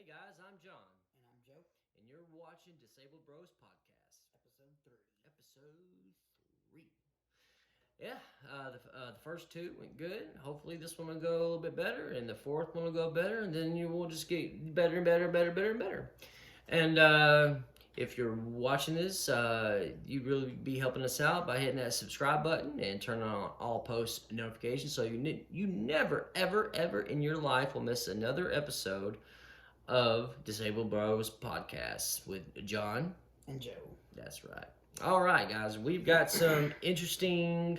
guys, I'm John, And I'm Joe. and you're watching Disabled Bros Podcast, Episode 3. episode 3. Yeah, the first two went good. Hopefully, this one will go a little bit better, and the fourth one will go better, and then you will just get better and better, better and better. And if you're watching this, you'd really be helping us out by hitting that subscribe button and turning on all post notifications, so you never, ever, ever in your life will miss another episode of Disabled Bros Podcast with John. And Joe. That's right. All right, guys, we've got some interesting,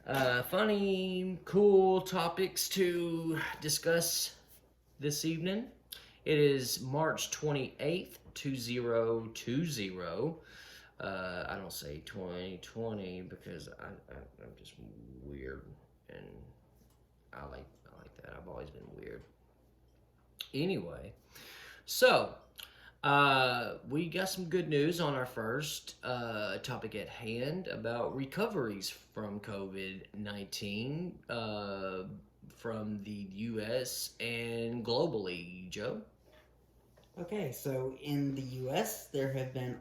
funny, cool topics to discuss this evening. It is March 28th, 2020. I don't say 2020 because I'm just weird, and I like that. I've always been weird. Anyway, so we got some good news on our first topic at hand about recoveries from COVID-19 from the U.S. and globally. Joe? Okay, so in the U.S., there have been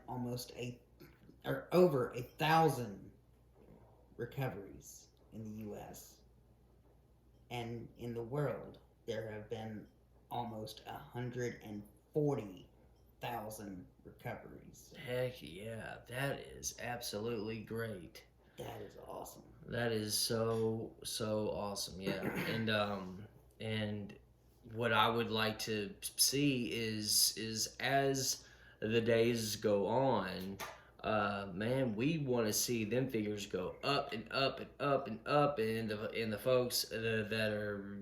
over 1,000 recoveries in the U.S. And in the world, there have been almost 140,000 recoveries. Heck yeah, that is absolutely great. That is awesome. That is so awesome, yeah. And what I would like to see is as the days go on, man, we want to see them figures go up and up and up and up, and the folks that are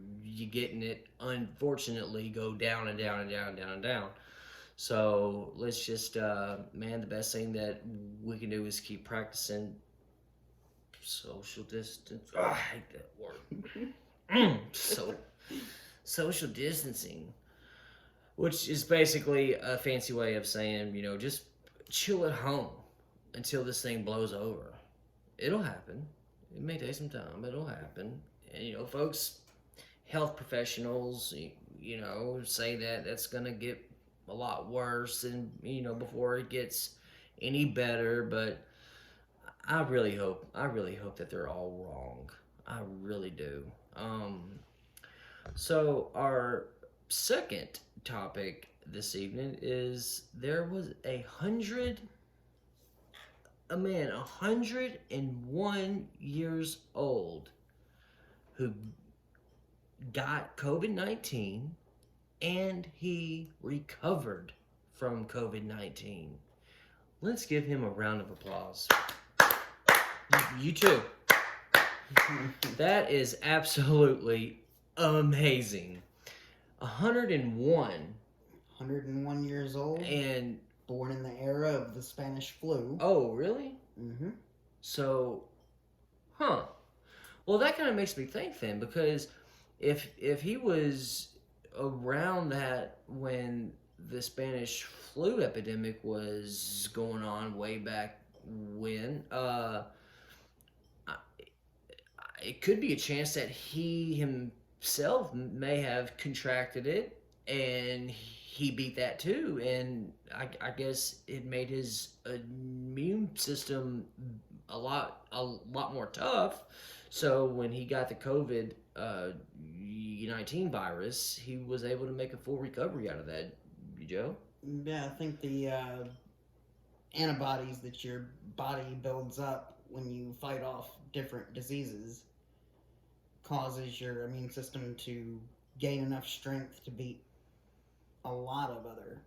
getting it, unfortunately, go down and down and down and down and down. So let's just, man, the best thing that we can do is keep practicing social distance. Oh, I hate that word. Social distancing, which is basically a fancy way of saying, just chill at home until this thing blows over. It'll happen. It may take some time, but it'll happen. And, folks, health professionals, say that that's going to get a lot worse and, before it gets any better, but I really hope that they're all wrong. I really do. So our second topic this evening is there was 101 years old who got COVID-19 and he recovered from COVID-19. Let's give him a round of applause. You too. That is absolutely amazing. 101. 101 years old. And born in the era of the Spanish flu. Oh, really? Mm-hmm. So, well, that kind of makes me think then, because if he was around that when the Spanish flu epidemic was going on way back when, it could be a chance that he himself may have contracted it and he beat that too, and I guess it made his immune system a lot more tough. So when he got the COVID-19 virus, he was able to make a full recovery out of that. Joe? Yeah, I think the antibodies that your body builds up when you fight off different diseases causes your immune system to gain enough strength to beat a lot of other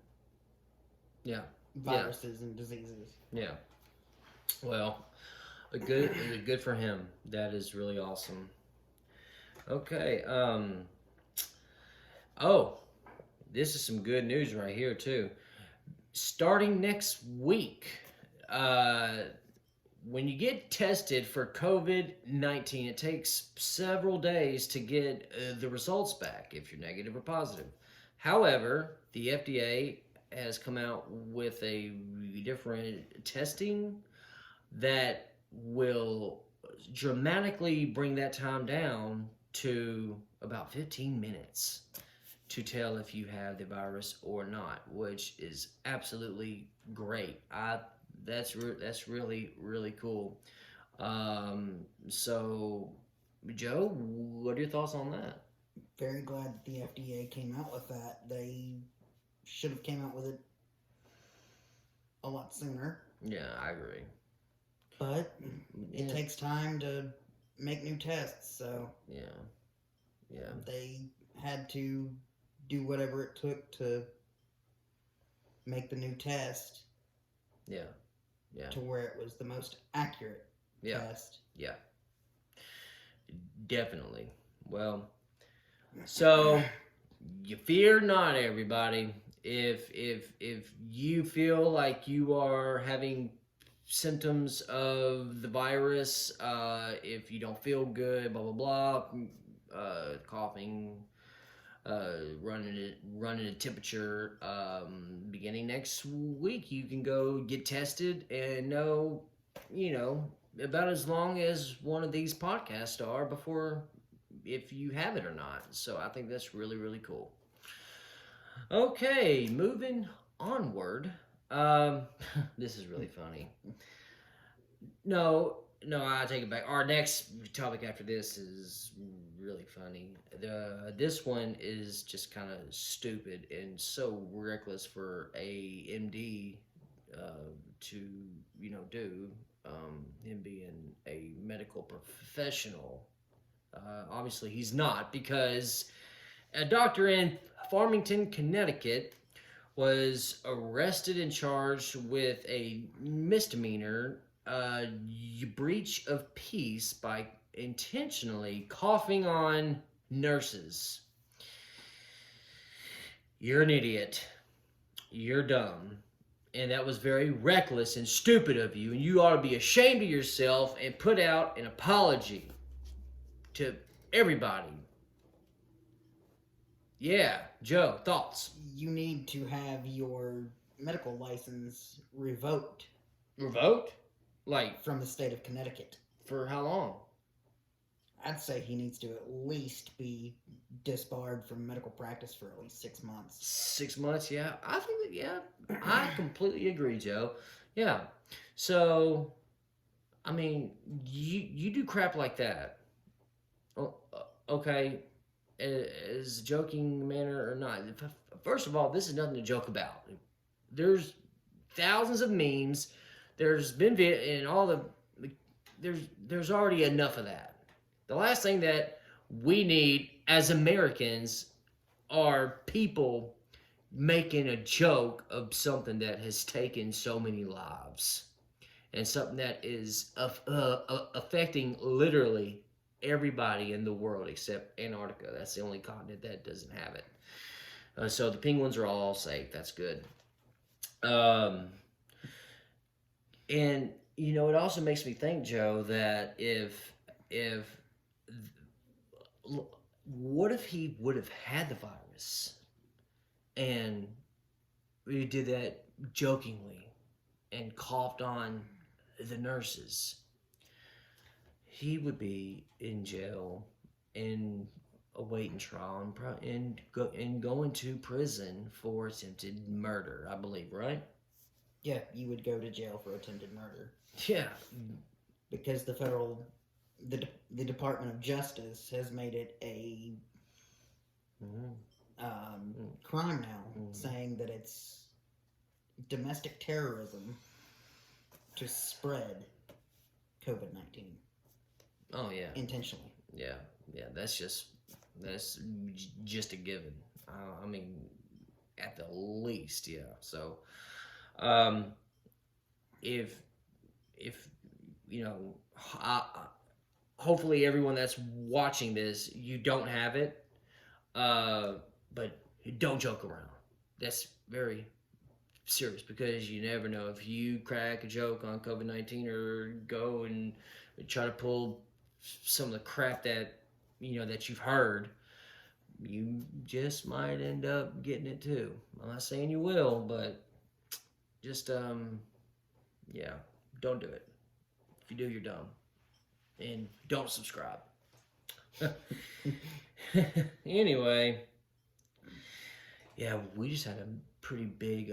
viruses and diseases. Yeah. Well, good for him. That is really awesome. Okay. This is some good news right here too. Starting next week, when you get tested for COVID-19, it takes several days to get the results back if you're negative or positive. However, the FDA has come out with a different testing that will dramatically bring that time down to about 15 minutes. to tell if you have the virus or not, which is absolutely great. That's really really cool. So, Joe, what are your thoughts on that? Very glad that the FDA came out with that. They should have came out with it a lot sooner. Yeah, I agree. But it Yeah, takes time to make new tests, so yeah, yeah, they had to do whatever it took to make the new test yeah, yeah, to where it was the most accurate yeah, test. yeah. Definitely. Well, so you fear not, everybody. If you feel like you are having symptoms of the virus, if you don't feel good, blah blah blah, coughing, running a temperature, beginning next week, you can go get tested and know, you know, about as long as one of these podcasts are before if you have it or not. So I think that's really really cool. Okay, moving onward. Um, this is really funny. No, no, I take it back. Our next topic after this is really funny. This one is just kind of stupid and so reckless for a MD to do. Him being a medical professional. Obviously, he's not because a doctor in Farmington, Connecticut, was arrested and charged with a misdemeanor breach of peace by intentionally coughing on nurses. You're an idiot. You're dumb. And that was very reckless and stupid of you. And you ought to be ashamed of yourself and put out an apology to everybody. Yeah, Joe, thoughts? You need to have your medical license revoked Revoked? Like, from the state of Connecticut. for how long? I'd say he needs to at least be disbarred from medical practice for at least 6 months. 6 months, yeah. I think that, yeah, I completely agree, Joe. Yeah. So, I mean, you do crap like that. Okay, as a joking manner or not. First of all, this is nothing to joke about. There's thousands of memes. There's been and all the there's already enough of that. The last thing that we need as Americans are people making a joke of something that has taken so many lives and something that is affecting literally everybody in the world except Antarctica. That's the only continent that doesn't have it. So the penguins are all safe. That's good. And it also makes me think, Joe, that if what if he would have had the virus and we did that jokingly and coughed on the nurses? He would be in jail and awaiting trial and going to prison for attempted murder, I believe, right? Yeah, you would go to jail for attempted murder. Yeah. Because the Department of Justice has made it a crime now, saying that it's domestic terrorism to spread COVID-19. Oh yeah. Intentionally. Yeah. That's just a given. I mean, at the least, yeah. So, if hopefully everyone that's watching this, you don't have it, but don't joke around. That's very serious because you never know if you crack a joke on COVID-19 or go and try to pull some of the crap that that you've heard. You just might end up getting it too. I'm not saying you will, but just yeah, don't do it. If you do, you're dumb. And don't subscribe. Anyway, Yeah, we just had a pretty big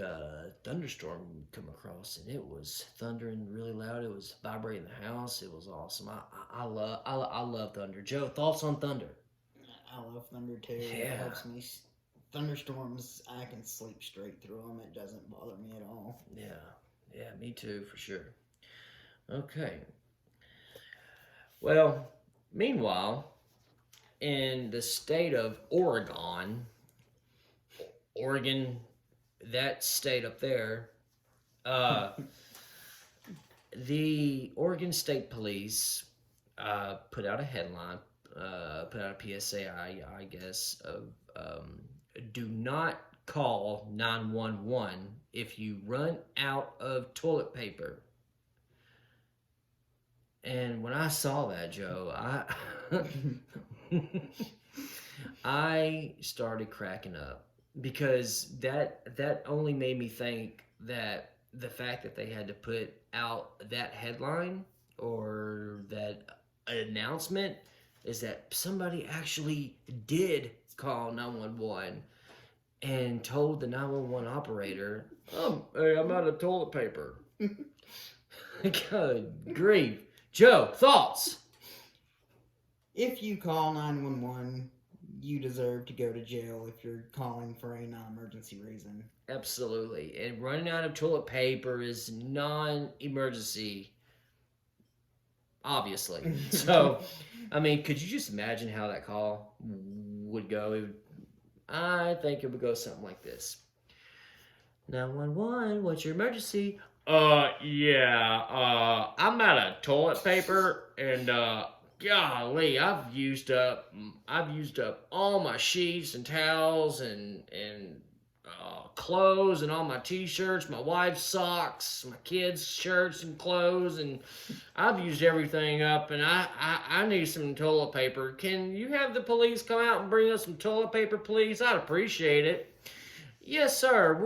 thunderstorm come across, and it was thundering really loud. It was vibrating the house. It was awesome. I love thunder. Joe, thoughts on thunder? I love thunder too. It Yeah, helps me. Thunderstorms, I can sleep straight through them. It doesn't bother me at all. yeah, yeah. Me too, for sure. Okay. Well, meanwhile, in the state of Oregon, that state up there, uh, the Oregon State Police put out a headline, put out a PSA, I guess, of do not call 911 if you run out of toilet paper. And when I saw that, Joe, I started cracking up because that only made me think that the fact that they had to put out that headline or that announcement is that somebody actually did call 911 and told the 911 operator, hey, I'm out of toilet paper. Good grief. Joe, thoughts? If you call 911, you deserve to go to jail if you're calling for a non-emergency reason. Absolutely. And running out of toilet paper is non-emergency, obviously. So, I mean, could you just imagine how that call would go? I think it would go something like this. 911, what's your emergency? I'm out of toilet paper and golly, I've used up all my sheets and towels and clothes and all my t-shirts, my wife's socks, my kids' shirts and clothes, and I've used everything up, and I need some toilet paper. Can you have the police come out and bring us some toilet paper, please? I'd appreciate it. Yes, sir.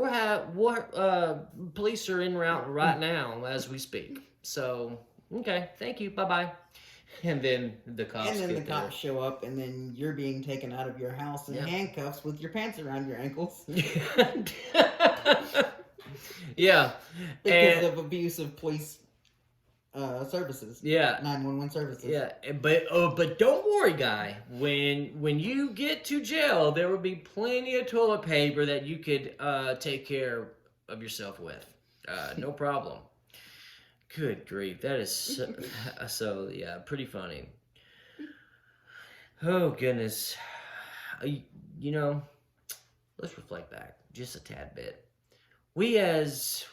Police are en route right now as we speak. So, okay, thank you. Bye bye. And then the cops And then the get there. cops show up, and then you're being taken out of your house in Yep. handcuffs with your pants around your ankles Yeah. because of abuse of police services. Yeah. 911 services. Yeah, but don't worry, guy. When you get to jail, there will be plenty of toilet paper that you could take care of yourself with. No problem. Good grief, that is so yeah, pretty funny. Oh goodness, you know, let's reflect back just a tad bit. We as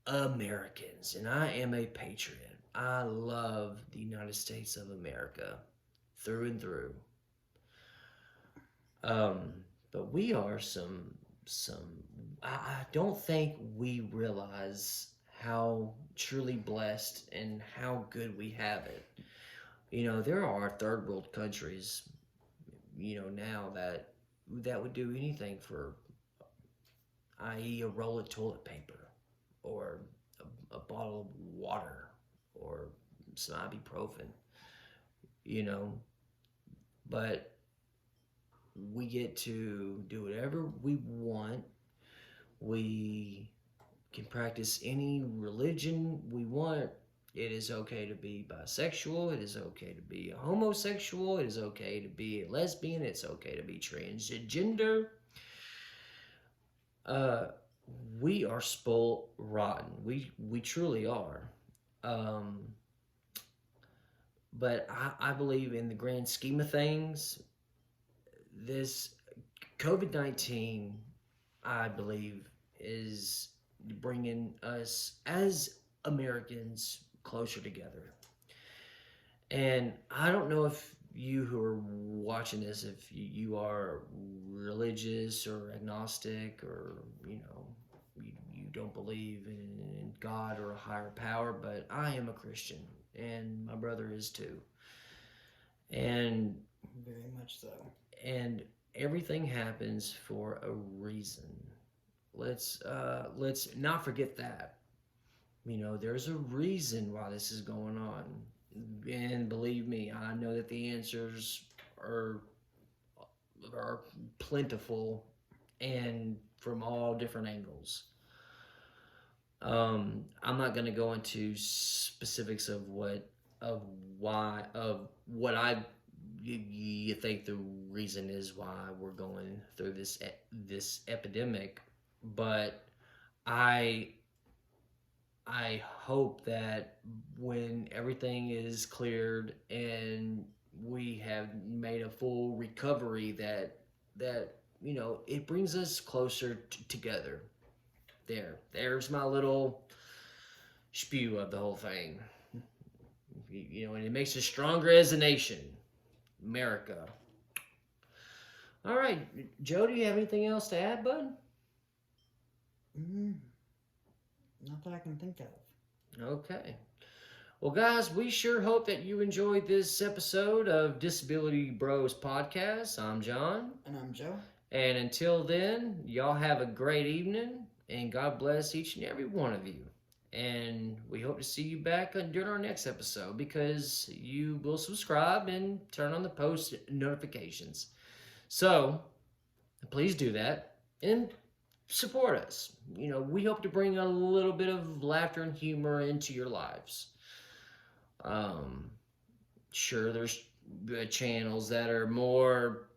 Americans, and I am a patriot. I love the United States of America through and through. But we are some. I don't think we realize how truly blessed and how good we have it. You know, there are third world countries, you know, now that would do anything for, i.e., a roll of toilet paper or a bottle of water or some ibuprofen, you know. But we get to do whatever we want. We can practice any religion we want. It is okay to be bisexual. It is okay to be a homosexual. It is okay to be a lesbian. It's okay to be transgender. We are spoiled rotten. We truly are. But I believe in the grand scheme of things, this COVID-19, I believe, is bringing us as Americans closer together. And I don't know if you who are watching this, if you are religious or agnostic or, you know, you don't believe in God or a higher power, but I am a Christian and my brother is too. And Very much so. And everything happens for a reason. Let's not forget that. You know, there's a reason why this is going on. And believe me, I know that the answers are plentiful and from all different angles. I'm not going to go into specifics of what you think the reason is why we're going through this epidemic, but I I hope that when everything is cleared and we have made a full recovery, that it brings us closer together. There's my little spew of the whole thing. And it makes us stronger as a nation, America. All right, Joe, do you have anything else to add, bud? Mm, not that I can think of. Okay. Well, guys, we sure hope that you enjoyed this episode of Disability Bros Podcast. I'm John. And I'm Joe. And until then, y'all have a great evening, and God bless each and every one of you. And we hope to see you back during our next episode, because you will subscribe and turn on the post notifications. So please do that and support us. We hope to bring a little bit of laughter and humor into your lives. Sure, there's channels that are more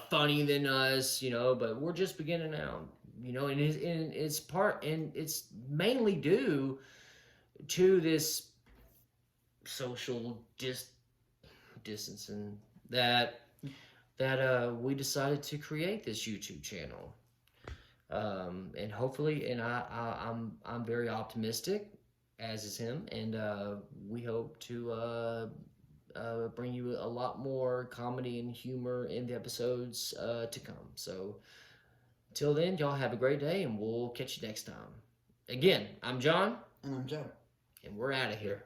funny than us, but we're just beginning out, and it's mainly due to this social distancing that we decided to create this YouTube channel. And hopefully, and I'm very optimistic, as is him, and we hope to bring you a lot more comedy and humor in the episodes to come. So, till then, y'all have a great day, and we'll catch you next time. Again, I'm John. And I'm Joe. And we're out of here.